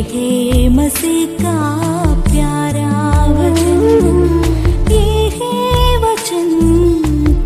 है मसीह का प्यारा वचन, ये है वचन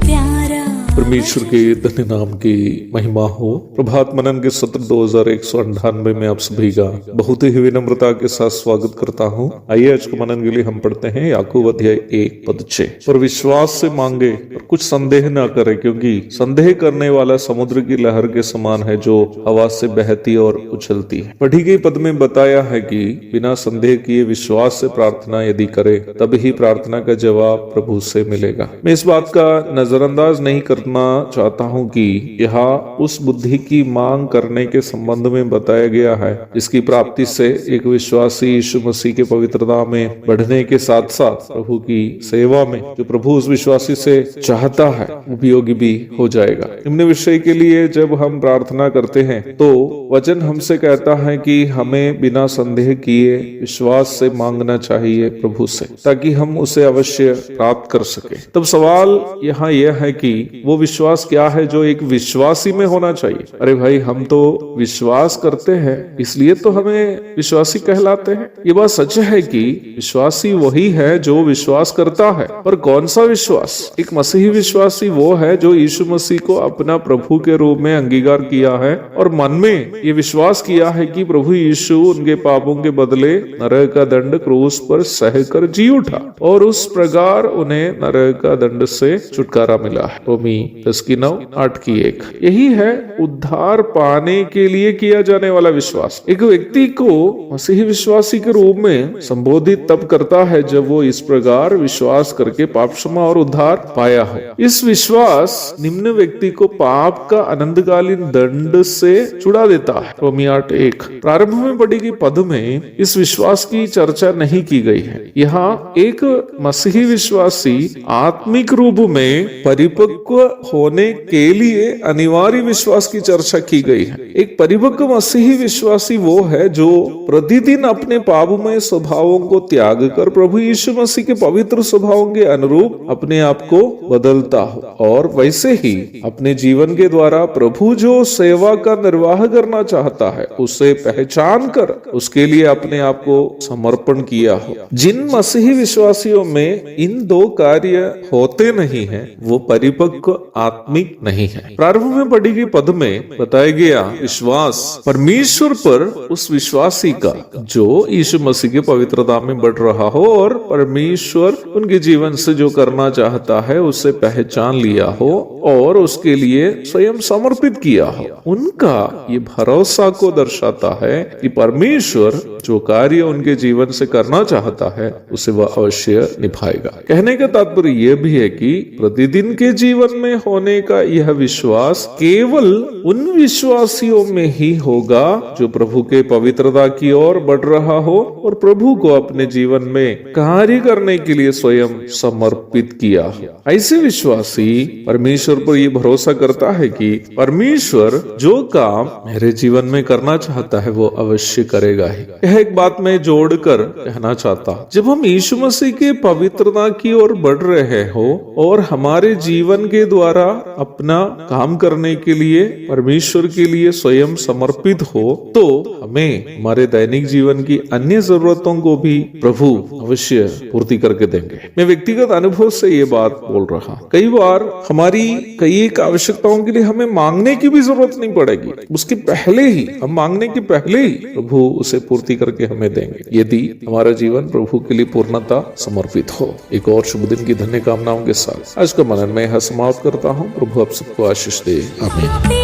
प्यारा। परमेश्वर के धन्य नाम की महिमा हो। प्रभात मनन के सत्र 2198 में आप सभी का बहुत ही विनम्रता के साथ स्वागत करता हूँ। आइए आज के मनन के लिए हम पढ़ते हैं याकूब अध्याय 1:6। पर विश्वास से मांगे और कुछ संदेह न करे, क्योंकि संदेह करने वाला समुद्र की लहर के समान है जो हवा से बहती और उछलती है। पढ़ी गई पद में बताया है कि बिना संदेह किए विश्वास से प्रार्थना यदि करे तभी प्रार्थना का जवाब प्रभु से मिलेगा। मैं इस बात का नजरअंदाज नहीं करना चाहता हूं कि यहाँ उस बुद्धि की मांग करने के संबंध में बताया गया है जिसकी प्राप्ति से एक विश्वासी यीशु मसीह के पवित्रता में बढ़ने के साथ साथ प्रभु की सेवा में जो प्रभु उस विश्वासी से चाहता है उपयोगी भी हो जाएगा। निम्न विषय के लिए जब हम प्रार्थना करते हैं तो वचन हमसे कहता है कि हमें बिना संदेह किए विश्वास से मांगना चाहिए प्रभु से, ताकि हम उसे अवश्य प्राप्त कर सके। तब सवाल यहाँ यह है कि वो विश्वास क्या है जो एक विश्वासी में होना चाहिए। अरे भाई, हम तो विश्वास करते हैं इसलिए तो हमें विश्वासी कहलाते हैं। ये बात सच है कि विश्वासी वही है जो विश्वास करता है। पर कौन सा विश्वास? एक मसीही विश्वासी वो है जो यीशु मसीह को अपना प्रभु के रूप में अंगीकार किया है और मन में ये विश्वास किया है कि प्रभु यीशु उनके पापों के बदले नरक का दंड क्रूस पर सहकर जी उठा और उस प्रकार उन्हें नरक का दंड से छुटकारा मिला है। रोमी 10:9-8-1। यही है उद्धार पाने के लिए किया जाने वाला विश्वास। एक व्यक्ति को मसीही विश्वासी के रूप में संबोधित तब करता है जब वो इस प्रकार विश्वास करके पाप क्षमा और उद्धार पाया हो। इस विश्वास निम्न व्यक्ति को पाप का अनंतकालीन दंड से छुड़ा देता है। रोमी 8:1। प्रारंभ में पढ़ी गई पद में इस विश्वास की चर्चा नहीं की गई है। यहाँ एक मसीही विश्वासी आत्मिक रूप में परिपक्व होने के लिए अनिवार्य विश्वास की चर्चा की गई है। एक परिपक्व मसीही विश्वासी वो है जो प्रतिदिन अपने पापमय स्वभावों को त्याग कर प्रभु यीशु मसीह के पवित्र स्वभावों के अनुरूप अपने आप को बदलता हो और वैसे ही अपने जीवन के द्वारा प्रभु जो सेवा का निर्वाह करना चाहता है उसे पहचान कर उसके लिए अपने आप को समर्पण किया हो। जिन मसीही विश्वासियों में इन दो कार्य होते नहीं हैं वो परिपक्व आत्मिक नहीं है। प्रारंभ में पढ़ी गई पद में बताया गया विश्वास परमेश्वर पर उस विश्वासी का जो यीशु मसीह की पवित्रता में बढ़ रहा हो और परमेश्वर उनके जीवन से जो करना चाहता है उसे पहचान लिया हो और उसके लिए स्वयं समर्पित किया हो। उनका ये भरोसा को दर्शाता है कि परमेश्वर जो कार्य उनके जीवन से करना चाहता है उसे वह अवश्य निभाएगा। कहने का तात्पर्य यह भी है कि प्रतिदिन के जीवन में होने का यह विश्वास केवल उन विश्वासियों में ही होगा जो प्रभु के पवित्रता की ओर बढ़ रहा हो और प्रभु को अपने जीवन में कार्य करने के लिए स्वयं समर्पित किया हो। ऐसे विश्वासी परमेश्वर पर यह भरोसा करता है कि परमेश्वर जो काम मेरे जीवन में करना चाहता है वो अवश्य करेगा ही। यह एक बात मैं जोड़कर कहना चाहता हूँ, जब हम यीशु मसीह के पवित्रता की ओर बढ़ रहे हो और हमारे जीवन के द्वारा अपना काम करने के लिए परमेश्वर के लिए स्वयं समर्पित हो तो हमें हमारे दैनिक जीवन की अन्य जरूरतों को भी प्रभु अवश्य पूर्ति करके देंगे। मैं व्यक्तिगत अनुभव से ये बात बोल रहा हूँ। कई बार हमारी कई एक आवश्यकताओं के लिए हमें मांगने की भी जरूरत नहीं पड़ेगी, उसके पहले ही हम मांगने के पहले ही प्रभु उसे पूर्ति करके हमें देंगे यदि हमारा जीवन प्रभु के लिए पूर्णता समर्पित हो। एक और शुभ दिन की धन्य कामनाओं के साथ आज का मनन में यह समाप्त करता हूँ। प्रभु आप सबको आशीष दे। आमीन।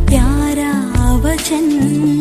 प्यारा वचन।